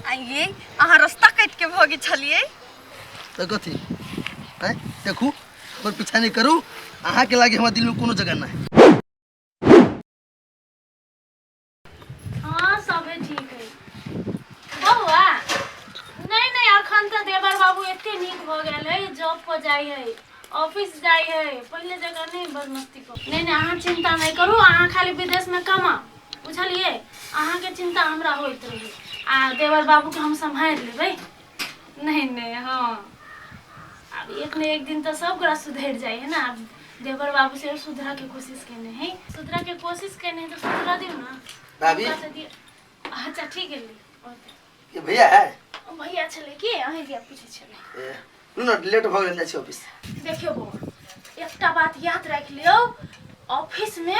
आइए अहाँ रास्ता काट के भगे छलिए तो कथी है देखू और पीछा नहीं करू अहाँ के लागे हमारे दिल में कोनो जगह ना है। हाँ सब ठीक है बउआ नहीं नहीं अखन तो देवर बाबू एते नीक भ गेल है जॉब पर जाई है ऑफिस जाई है पहले जगह नहीं बदमस्ती को नहीं नहीं अहाँ चिंता नहीं करू अहाँ खाली विदेश में कमा बुझलिए अहाँ के चिंता हमरा होइत रही आ देवर बाबू के हम संभाल लेबै नहीं नहीं हाँ अब एक न एक दिन तो सब गोरा सुधर जाए है ना अब देवर बाबू से सुधरा के कोशिश करने हैं सुधरा के कोशिश करने हैं तो सुधरा दियो ना भाभी अच्छा ठीक है ये भैया है भैया चले के अहे दिया पीछे चले नु ना लेट भ गेल छै ऑफिस देखियो बो एकटा बात याद रख लियो ऑफिस में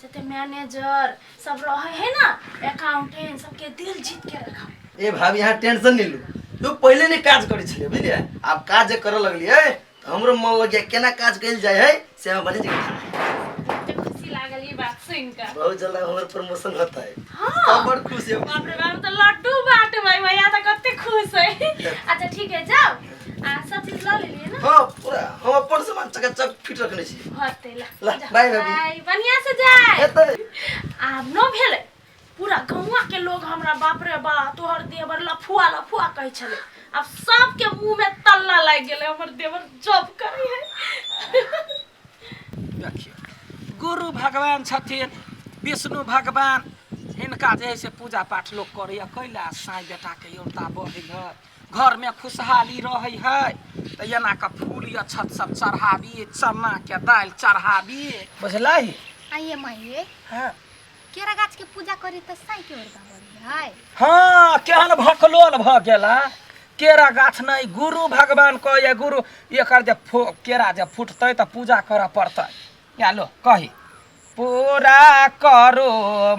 जते मैनेजर सब रहे है ना अकाउंटेंट सबके दिल जीत के रखा ए भाभी यहाँ टेंशन नहीं लो तू पहले नहीं काज करी छले बुझलिए आप काज करे लगलिए तो हमरो मन लगे केना काज कइल जाय है से हम बने तो खुशी लागल ये बात सुन के बहुत जल्द हमारा प्रमोशन होता है हां सब बड़ खुश है बाप रे बाप तो लड्डू बाट भाई भैया तो कते खुश है अच्छा ठीक है जाओ सब चीज ला ले लिए ना हां पूरा हम अपन सामान चकाचक फिट रखने छी होते ला बाय भाभी बढ़िया से जाए हेतै आब न भेले पूरा गौवा के लोग हमरा बाप रे बा तोहर देवर लफुआ लफुआ कह छले अब सब के मुंह में तल्ला लाग गेले हमर देवर जॉब करे है देखिए गुरु भगवान छथिन विष्णु भगवान इनका जैसे पूजा पाठ लोग करे कैलाश साईं बेटा के योरता बढ़े है घर में खुशहाली रहे है तो एना का फूल या छत सब चढ़ाबी चना के दाल चढ़ाबी बुझलही आइए माइए हां केरा गाछ के पूजा करी त साई के ओरता बड़ी है हाँ केहन भकलोल भ गेला केरा गाछ नहीं गुरु भगवान कहे गुरु एकर जे केरा जे फुटतै त पूजा करऽ पड़तै या लो कही पूरा करो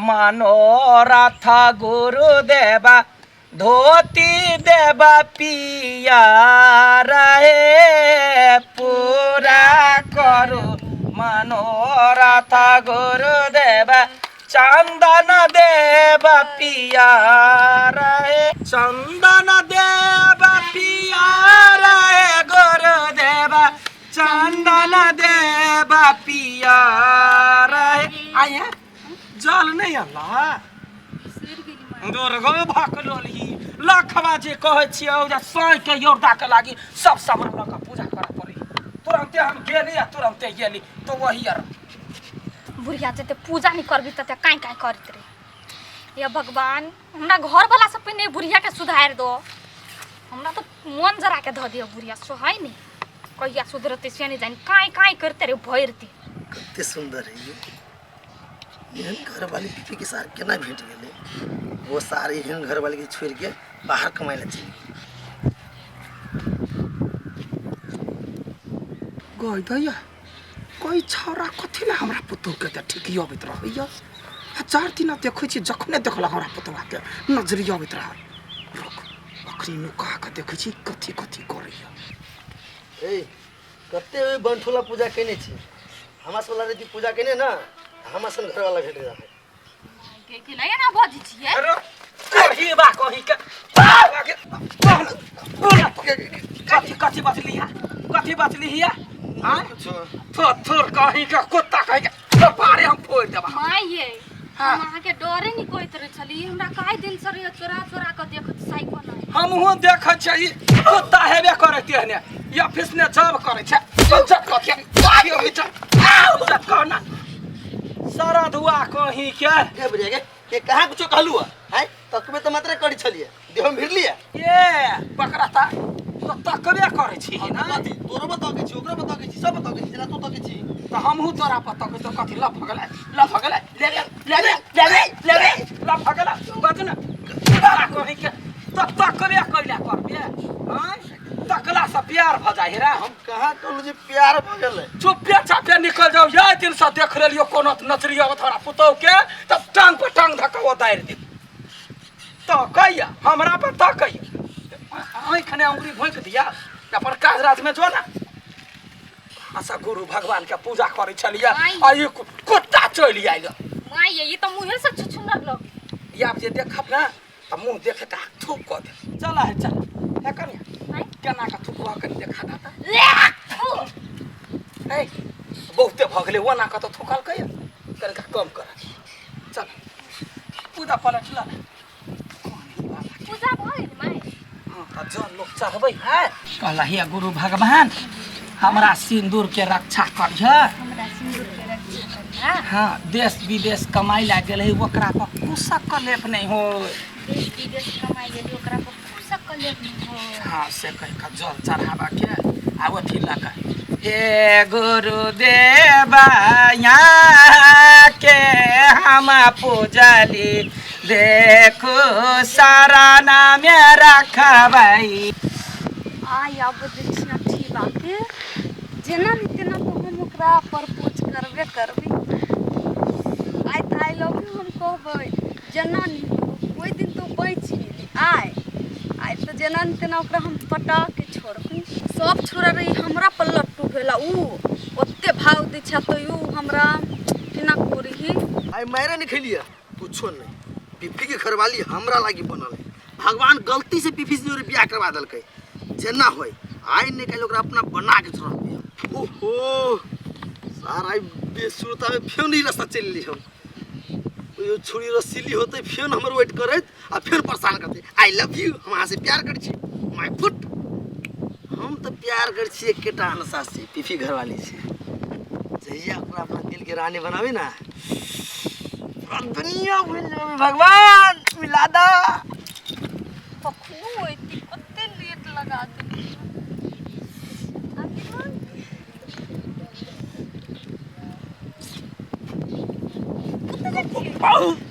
मनोरथ गुरुदेवा धोती देवा पिया रहे पूरा करो मनोरथ गुरुदेवा चंदन देव पिया रहे चंदन देव पिया रहे गुरुदेव चंदन देव पिया रहे आया जल नहीं अल्लाह दुर्गो भकलोली लखवा जे कहै छियै जे साई के योरदा के लागी सब सामान लऽ कऽ पूजा करऽ पड़ी तुरंते हम गेली आ तुरंते गेली तो वही अर बुढ़िया जते पूजा नहीं करबी तते काई काई करत रे ये भगवान हमरा घर वाला सब पे नहीं बुढ़िया के सुधार दो हमरा तो मन जरा के ध दियो बुढ़िया सोहाय नहीं कहिया सुधरते से नहीं जानी काई काई करते रे भइरती कितने सुंदर है ये घर वाली पिपी के साथ केना भेट गेले वो सारे हिन घर वाले के छोड़ के बाहर कमाई ले चली गई दैया कोई छौरा कथि ला हमरा पुतौ के त ठीक अबैत रहैया हजार दिन देखै छी जखने देखला हमरा पुतौआ के नजरी अबैत रह रुक अखनी नुका के देखै छी कथि कथि करैया ए कते ओइ बंठोला पूजा केने छी हमरा सोला रे पूजा केने ना हमरा सन घर वाला भेट रहा के लय ना बजी छिए अरे कही बा कही के कथि कथि बचलिया कथि बचलिया हां थोर कहीं का कुत्ता कहीं का पारे हम फोड़ देबा माइए हम अहाँ के डरे नहीं कोइत रे छली हमरा काहे दिन से चोरा चोरा के देखत साई को नहीं हम हो देखै छी कुत्ता हेबे करते हने या फिसने जब करै छै इज्जत कथि आयो बिचा इज्जत करना सारा धुआ कहीं के बुझे के कहां कुछ कहलु है तकबे तो मात्र करी छलिए देह में भिड़लिए ए पकड़ता तो तकबे करै छी ना कथि तोरो बता के छी ओकरा बता के छी सब बता के छी जेना तू तके छी तो हमहू तोरा पता के तो कथि लफ गले ले लफ गले बजना तारा कहीं के तो तकबे कइला करबे हां तकला से प्यार भ जाय रे हम कहां कहलु जे प्यार भ गेलै चुपे चापे निकल जाओ या दिन से देख लेलियो कोनो नजरिया थोड़ा पुतौ के तब टांग पर टांग धक्का उतार दे तो कहिया हमरा पर तकैया आँखने उंगली भोंक दिया अपन काज राज में जो ना अच्छा गुरु भगवान के पूजा करे छलिए आ ये कुत्ता चली आइल माय ये तो मुंह से छुछुंदर लग या आप जे देखब ना त मुंह देखे त थूक क दे चल है चल है कनिया नहीं केना का थूकवा कर देखा दाता ए बहुते भगले वो ना का तो थूकल कय कनिका कम कर चल पूजा पलट ला पूजा भइल माय हां जन लोग चढ़बै है कहला हे गुरु भगवान हमरा सिंदूर के रक्षा करह हमरा सिंदूर के रक्षा करना हाँ देश विदेश कमाई ला गेल है ओकरा पर कुशक कलेप नहीं हो देश विदेश कमाई गेली ओकरा पर कुशक कलेप नहीं हो हाँ से कह का जल चढ़ावा के आ अथी लगा हे गुरुदेवा यहाँ के हम पूजली देखो सारा नाम रखबै आई अब दक्षिणा ठीक बाके जेना नहीं तेना तो हम ओकरा प्रपोज करबे करबी आई लव यू हम कहबै जेना नहीं कोई दिन तो बची नहीं आई तो जेना नहीं तेना ओकरा हम पटा के छोड़बी सब छोड़ा रही हमरा पर लट्टू भेला ऊ ओते भाव दै छ तो यू हमरा केना कोरी आई मारे नहीं खेलिया कुछो नहीं पिफी के घरवाली हमरा लागी बनल है भगवान गलती से पिफी से बियाह करवा दलकै जेना होय आई ने कल ओकरा अपना बना के छोड़ दिया ओहो सारा बेसुरता में फेन ही रास्ता चल ली हम यो छुरी रसीली होते फेन हमर वेट करत आ फिर परेशान करते आई लव यू हम अहाँ से प्यार कर छी माय फुट हम तो प्यार कर छी एकेटा अनसा से पिफी घरवाली से जहिया ओकरा अपना दिल के रानी बनावे ना पूरा दुनिया भूल जावे भगवान मिला दा पखू होती ओते लेट लगा दे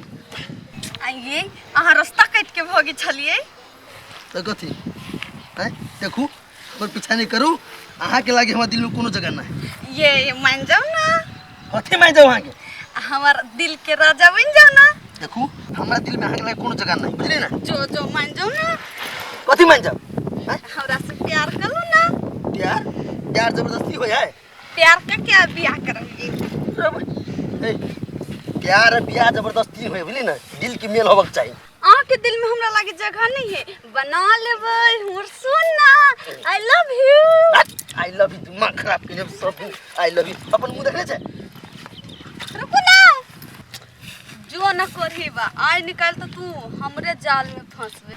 आइए अहाँ रास्ता काट के भगे छलिए तो कथी है देखू और पीछा नहीं करू अहाँ के लागे हमारे दिल में कोनो जगह ना है ये मान जाओ ना कथी मान जाओ अहाँ के हमार दिल के राजा बन जाओ ना देखू हमारा दिल में अहाँ के लागे कोनो जगह नहीं बुझली ना जो मान जाओ ना कथी मान जाओ हमरा से प्यार करो ना प्यार प्यार जबरदस्ती हो है प्यार का क्या बियाह करोगे प्यार बियाह जबरदस्ती हो बुझली ना दिल के मेल होबक चाहिए आँख के दिल में हमरा लागे जगह नहीं है बना लेबै हमर सोना आई लव यू दिमाग खराब के सब आई लव यू अपन मुंह देखले छै रुको ना जो न करही बा आई निकाल तो तू हमरे जाल में फंसबे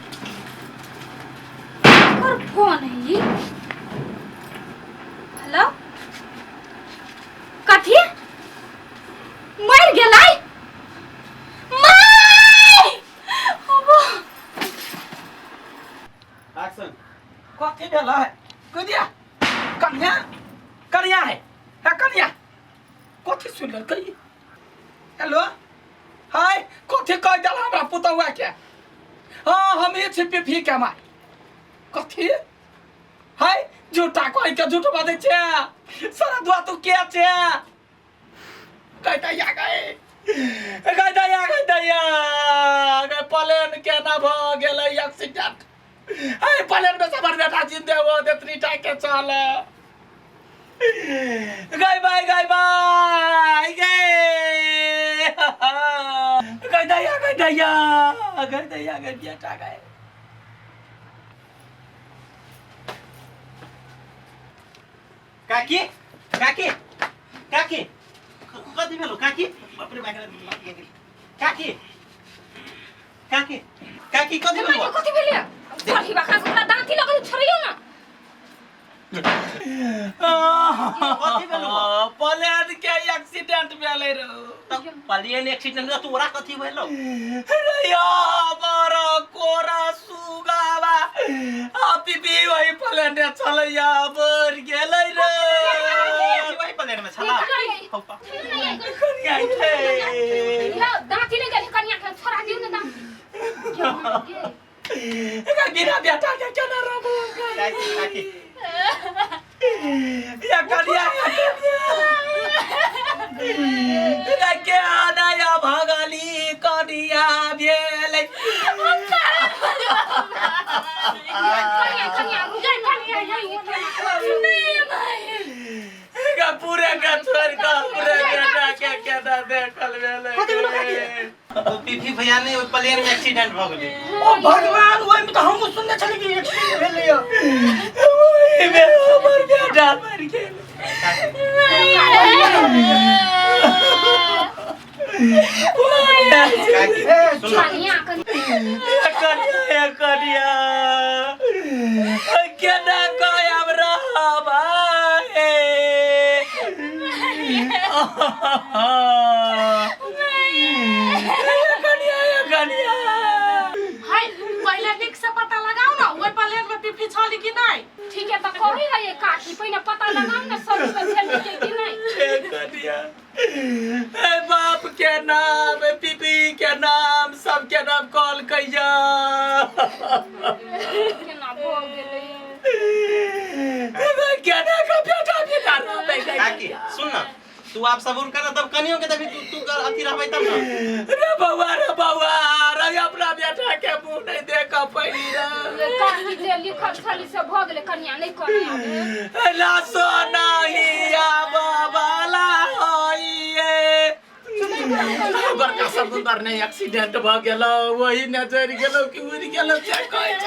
और फोन है ये हेलो कथी मर गेलै माय ओबो एक्शन कथी भेल है कदिया कन्या कन्या है कन्या कथी सुन ल कही हेलो हाय कथी कह दल हमरा पुतौआ के हां हम ये छी पिफी के माय कथी हाय झूठा कह के झूठ बात छै सारा दुआ तू के छै कहता या गए प्लेन के ना भ गेलै एक्सीडेंट हाय प्लेन में सबर बेटा जिंदे हो देतनी टाइम के चल गई बाय गई बेटा गए काकी काकी काकी कति भेलो काकी बापरे बागरा काकी काकी काकी कति भेलो कथी भेलिया कथी बाखा हमरा दाँती लगल छोड़ियो ना कति भेलो प्लेन के एक्सीडेंट भेलै रे प्लेन एक्सीडेंट तोरा कति भेलो रे यार कोरा सुगावा पिपी वही प्लेन ने चलैया बर गेलै रे वही प्लेन में छला कन्या थे दाँती ले गेली कन्या के छोड़ा दिउ ना बिना बेटा के केना रहबो काकी या कन्या के आना या भगली कन्या भेलै कन्या पूरे का छोड़ का पूरे बेटा के केना देखल भेलै तो पीफी भैया ने ओइ प्लेन में एक्सीडेंट भ गेलै ओ भगवान ओइ में त हम सुनने छली कि एक्सीडेंट भेलै ओइ में हमर बेटा मर गेल कनिया केना कहब रहबा हाय पहले निक से पता लगाओ ना ओइ प्लेन में पीफी छली कि नहीं ठीक है तो कही है ये काकी पहले पता लगाओ ना सब झेल के कि नहीं ए बाप के नाम पीपी के नाम सबके नाम कॉल कहिया केना भ गेलै केना का बेटा बेटा रहबै काकी सुन ना तू आप सबूर कर तब कनियो के तभी तू कर अथी रहबै तब ना रे बउआ रे अपना बेटा के मुंह नहीं देख पैली ये काकी जे लिखल छली से भ गेलै कन्या नहीं करे आबे ला सोना ही बाबाला होइए बड़का समुंदर नहीं एक्सीडेंट भ गेलो वही नजर गेलो कि उड़ गेलो क्या कहै छ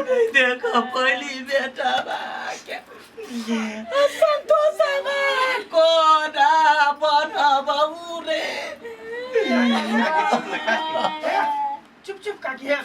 नहीं देखा पहली बेटा के संतोष को ना बना बहू रे चुप काकी है